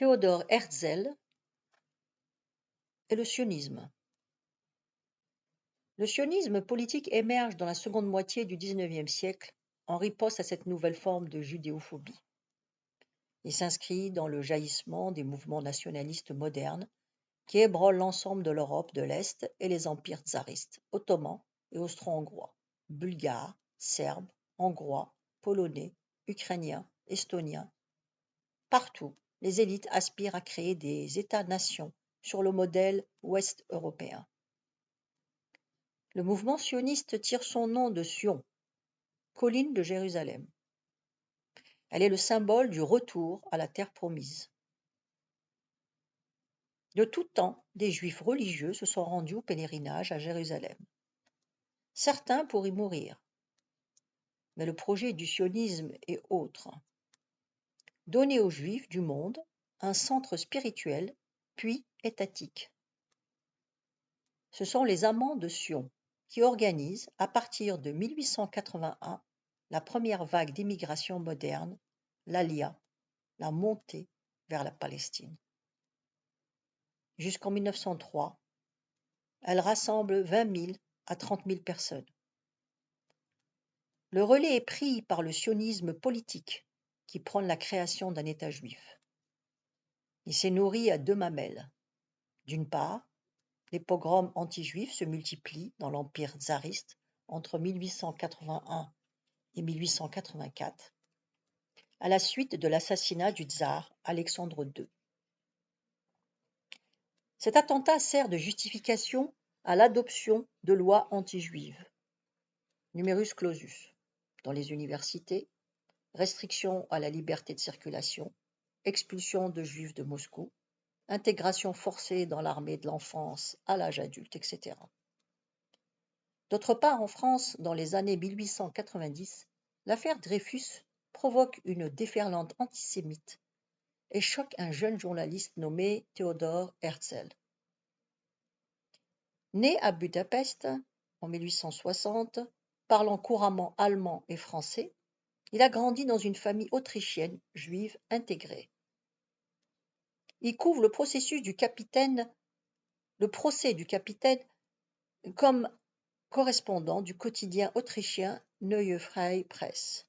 Theodor Herzl et le sionisme. Le sionisme politique émerge dans la seconde moitié du XIXe siècle en riposte à cette nouvelle forme de judéophobie. Il s'inscrit dans le jaillissement des mouvements nationalistes modernes qui ébranlent l'ensemble de l'Europe de l'Est et les empires tsaristes, ottomans et austro-hongrois, bulgares, serbes, hongrois, polonais, ukrainiens, estoniens. Partout, les élites aspirent à créer des États-nations sur le modèle ouest-européen. Le mouvement sioniste tire son nom de Sion, colline de Jérusalem. Elle est le symbole du retour à la terre promise. De tout temps, des juifs religieux se sont rendus au pèlerinage à Jérusalem. Certains pour y mourir. Mais le projet du sionisme est autre. Donner aux juifs du monde un centre spirituel, puis étatique. Ce sont les amants de Sion qui organisent, à partir de 1881, la première vague d'immigration moderne, l'Aliyah, la montée vers la Palestine. Jusqu'en 1903, elle rassemble 20 000 à 30 000 personnes. Le relais est pris par le sionisme politique qui prône la création d'un État juif. Il s'est nourri à deux mamelles. D'une part, les pogroms anti-juifs se multiplient dans l'Empire tsariste entre 1881 et 1884, à la suite de l'assassinat du tsar Alexandre II. Cet attentat sert de justification à l'adoption de lois anti-juives. Numerus clausus dans les universités, restriction à la liberté de circulation, expulsion de juifs de Moscou, intégration forcée dans l'armée de l'enfance à l'âge adulte, etc. D'autre part, en France, dans les années 1890, l'affaire Dreyfus provoque une déferlante antisémite et choque un jeune journaliste nommé Theodor Herzl. Né à Budapest en 1860, parlant couramment allemand et français, il a grandi dans une famille autrichienne juive intégrée. Il couvre le procès du capitaine comme correspondant du quotidien autrichien Neue Freie Presse.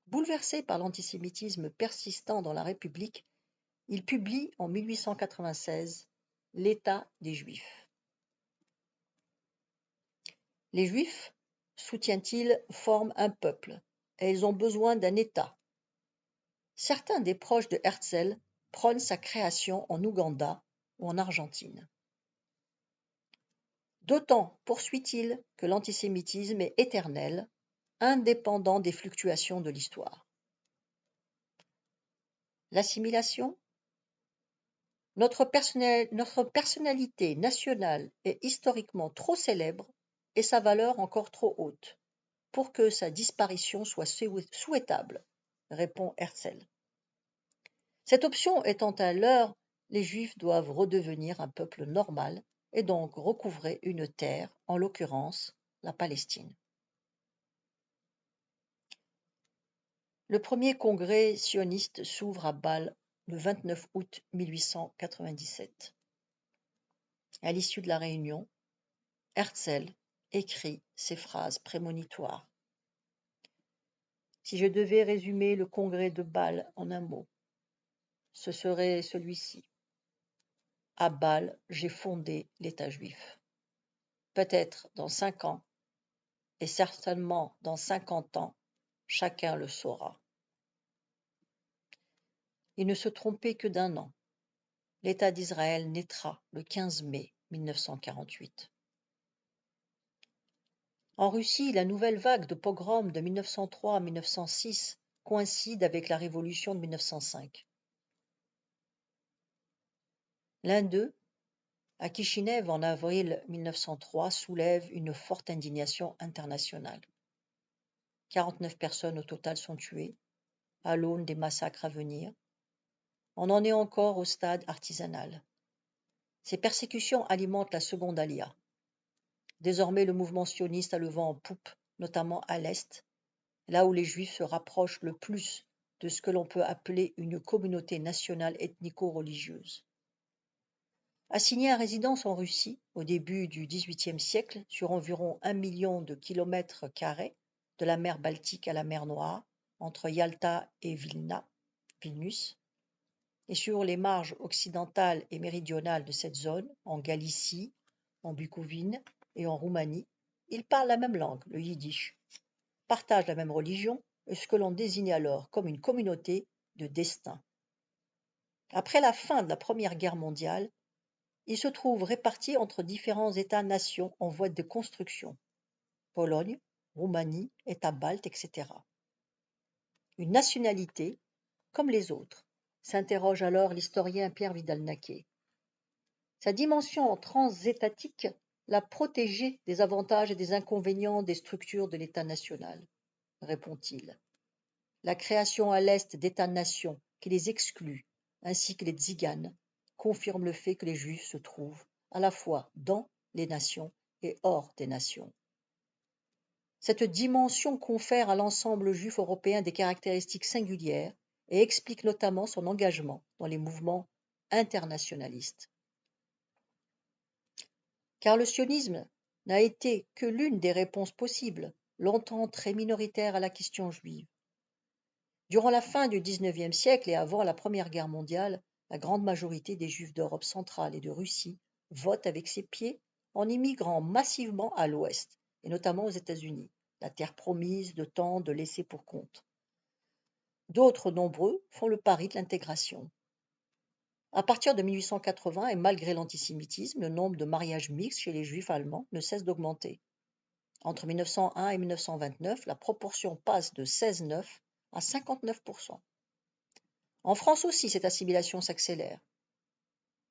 Bouleversé par l'antisémitisme persistant dans la République, il publie en 1896 L'État des Juifs. Les Juifs, soutient-il, forment un peuple et ils ont besoin d'un État. Certains des proches de Herzl prônent sa création en Ouganda ou en Argentine. D'autant, poursuit-il, que l'antisémitisme est éternel, indépendant des fluctuations de l'histoire. L'assimilation ? Notre personnalité nationale est historiquement trop célèbre et sa valeur encore trop haute pour que sa disparition soit souhaitable, répond Herzl. Cette option étant à l'heure, les Juifs doivent redevenir un peuple normal et donc recouvrer une terre, en l'occurrence la Palestine. Le premier congrès sioniste s'ouvre à Bâle le 29 août 1897. À l'issue de la réunion, Herzl écrit ces phrases prémonitoires. Si je devais résumer le congrès de Bâle en un mot, ce serait celui-ci. À Bâle, j'ai fondé l'État juif. Peut-être dans 5 ans, et certainement dans 50 ans, chacun le saura. Il ne se trompait que d'un an. L'État d'Israël naîtra le 15 mai 1948. En Russie, la nouvelle vague de pogroms de 1903 à 1906 coïncide avec la révolution de 1905. L'un d'eux, à Kishinev en avril 1903, soulève une forte indignation internationale. 49 personnes au total sont tuées, à l'aune des massacres à venir. On en est encore au stade artisanal. Ces persécutions alimentent la seconde Aliyah. Désormais, le mouvement sioniste a le vent en poupe, notamment à l'Est, là où les Juifs se rapprochent le plus de ce que l'on peut appeler une communauté nationale ethnico-religieuse. Assignée à résidence en Russie au début du XVIIIe siècle sur environ 1 million de kilomètres carrés de la mer Baltique à la mer Noire, entre Yalta et Vilnius, et sur les marges occidentales et méridionales de cette zone, en Galicie, en Bucovine et en Roumanie, ils parlent la même langue, le yiddish, partagent la même religion et ce que l'on désignait alors comme une communauté de destin. Après la fin de la Première Guerre mondiale, ils se trouvent répartis entre différents États-nations en voie de construction, Pologne, Roumanie, États baltes, etc. Une nationalité, comme les autres, s'interroge alors l'historien Pierre Vidal-Naquet. Sa dimension transétatique l'a protégé des avantages et des inconvénients des structures de l'État national, répond-il. La création à l'Est d'États-nations qui les excluent, ainsi que les tziganes, confirme le fait que les Juifs se trouvent à la fois dans les nations et hors des nations. Cette dimension confère à l'ensemble juif européen des caractéristiques singulières et explique notamment son engagement dans les mouvements internationalistes. Car le sionisme n'a été que l'une des réponses possibles, longtemps très minoritaire à la question juive. Durant la fin du XIXe siècle et avant la Première Guerre mondiale, la grande majorité des Juifs d'Europe centrale et de Russie votent avec ses pieds en immigrant massivement à l'Ouest, et notamment aux États-Unis, la terre promise de tant de laissés pour compte. D'autres nombreux font le pari de l'intégration. À partir de 1880 et malgré l'antisémitisme, le nombre de mariages mixtes chez les Juifs allemands ne cesse d'augmenter. Entre 1901 et 1929, la proportion passe de 16,9 à 59%. En France aussi, cette assimilation s'accélère.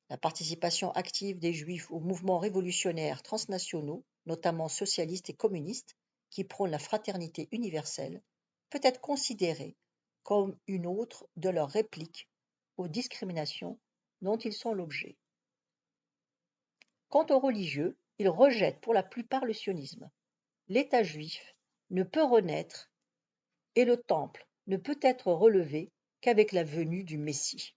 La participation active des Juifs aux mouvements révolutionnaires transnationaux, notamment socialistes et communistes, qui prônent la fraternité universelle, peut être considérée comme une autre de leurs répliques aux discriminations dont ils sont l'objet. Quant aux religieux, ils rejettent pour la plupart le sionisme. L'État juif ne peut renaître et le temple ne peut être relevé qu'avec la venue du Messie.